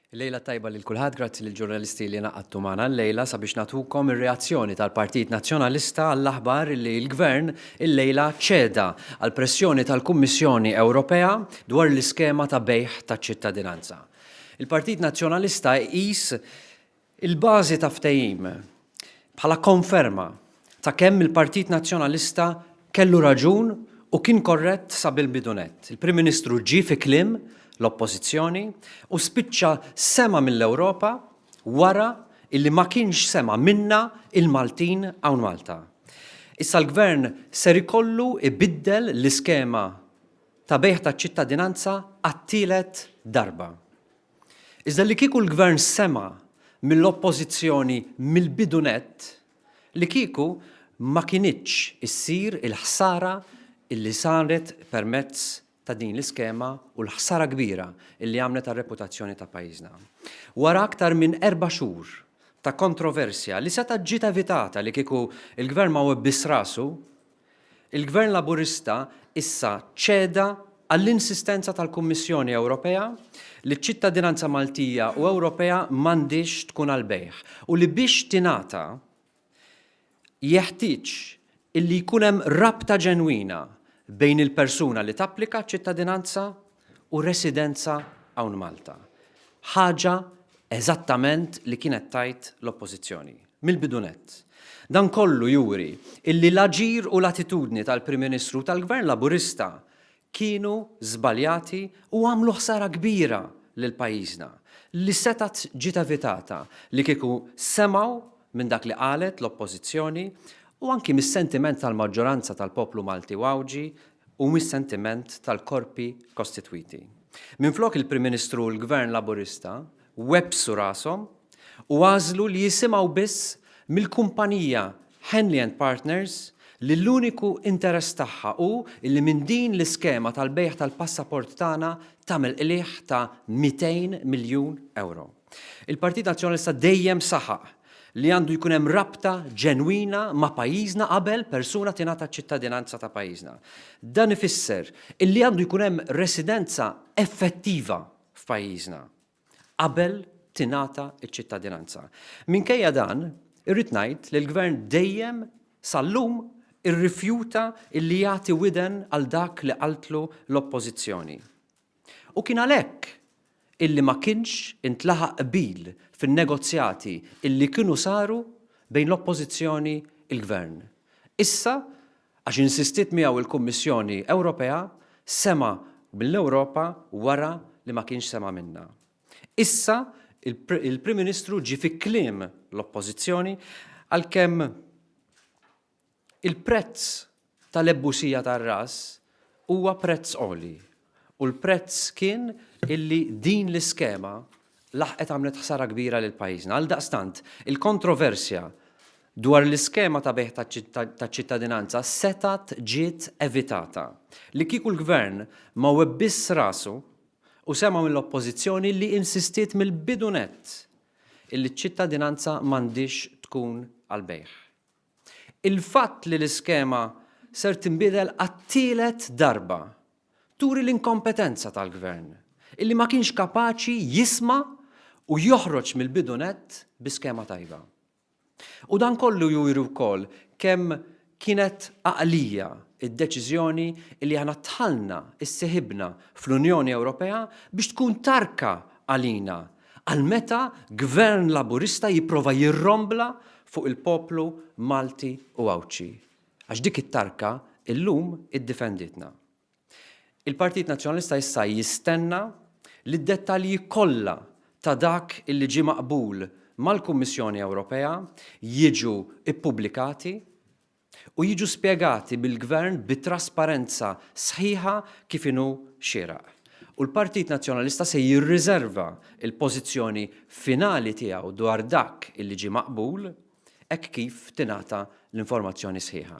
Lejla tajba lil kulħadd, grazzi lil ġurnalisti li naqadtu magħna llejla sabiex nagħtukom ir-reazzjoni tal-Partit Nazzjonalista għall-aħbar li l-Gvern illejla ċeda għall pressjoni tal-Kummissjoni Ewropea dwar l-iskema ta' bejgħ taċ-ċittadinanza. Il-Partit Nazzjonalista qis il-bażi ta' ftehim bħala konferma ta' kemm il-Partit Nazzjonalista kellu raġun u kien korrett sa bil-bidunet. Il-Prim Ministru ġie fi kliem l-oppożizzjoni u spiċċa sema mill-Ewropa wara illi ma kienx sema minna il-Maltin hawn Malta. Issa l-Gvern ser ikollu ibiddel l-iskema ta' bejgħ taċ-ċittadinanza għat-tielet darba. Iżda li kieku l-Gvern sema mill-oppożizzjoni mill-bidunet li kieku ma kienitx issir il-ħsara illi saret permezz ta' din l-iskema u l-ħsara kbira illi għamlet għar-reputazzjoni ta' pajjiżna. Wara aktar minn 4 xhur ta' kontroversja li seta' ġiet evitata li kieku il-Gvern ma webbis rasu, il-Gvern Laburista issa ċeda għall-insistenza tal-Kummissjoni Ewropea li ċ-ċittadinanza Maltija u Ewropea m'għandix tkun għal bejgħ u li biex tingħata jeħtieġ illi jkun hemm rabta ġenwina bejn il-persuna li tapplika ċittadinanza u residenza hawn Malta. Ħaġa eżattament li kienet tajt l-oppożizzjoni mill-bidunet. Dan kollu juri illi l-aġir u l-attitudni tal-Prim Ministru tal-Gvern Laburista kienu żbaljati u għamlu ħsara kbira lil pajjiżna li setat ġiet evitata li kieku semgħu minn dak li qalet l-oppożizzjoni u anki mis-sentiment tal-maġġoranza tal-poplu Malti Wawġi u mis-sentiment tal-korpi kostitwiti. Minflok il-Prim Ministru u l-Gvern Laburista websu rashom u għażlu li jisimgħu biss mill-kumpanija Henley & Partners li l-uniku interess tagħha hu li minn din l-iskema tal-bejgħ tal-passaport tagħna tagħmel qlieħ ta' 200 miljun euro. Il-Partit Nazzjonalista dejjem saħaq li għandu jkun hemm rabta ġenwina ma' pajjiżna qabel persuna tingħata ċittadinanza ta' pajjiżna. Dan ifisser illi għandu jkun hemm residenza effettiva f'pajjiżna qabel tingħata ċ-ċittadinanza. Minkejja dan, irrid ngħid li l-Gvern dejjem sal-lum irrifjuta illi jagħti widen għal dak li qaltlu l-oppożizzjoni. U kien għalhekk illi ma kienx intlaħaq qbil fin-negozjati illi kienu saru bejn l-oppożizzjoni il-Gvern. Issa, għax insistiet miegħu il-Kummissjoni Ewropea, sema mill-Ewropa wara li ma kienx sema minna. Issa, il-Prim Ministru ġie fi kliem l-oppożizzjoni għalkemm il-prezz tal-ebbusija tar-ras huwa prezz għoli. U l-prezz kien illi din l-iskema laħqet għamlet ħsara kbira lil pajjiżna. Għaldaqstant, il-kontroversja dwar l-iskema ta' bejgħ taċ-ċittadinanza setat ġiet evitata. Li kieku l-Gvern ma webbiss rasu u sema mill-oppożizzjoni li insistiet mill-bidunet illi ċ-ċittadinanza m'għandix tkun għal bejgħ. Il-fatt li l-iskema ser tinbidel għat-tielet darba turi l-inkompetenza tal-Gvern, illi ma kienx kapaċi jisma' u joħroġ mill-bidunet b'iskema tajba. U dan kollu juri wkoll kemm kienet għaqlija id-deċiżjoni illi aħna tħallna issieħibna fl-Unjoni Ewropea biex tkun tarka għalina għal meta Gvern Laburista jipprova jirrombla fuq il-poplu Malti u Wawċi. Għax dik it-tarka illum iddifenditna. Il-Partit Nazzjonalista issa jistenna li d-dettalji kollha ta' dak illi ġie maqbul mal-Kummissjoni Ewropea jiġu ippubblikati u jiġu spjegati bil-Gvern bit-trasparenza sħiħa kif inhu xieraq. U l-Partit Nazzjonalista se jirriserva il-pożizzjoni finali tiegħu dwar dak illi ġie maqbul hekk kif tingħata l-informazzjoni sħiħa.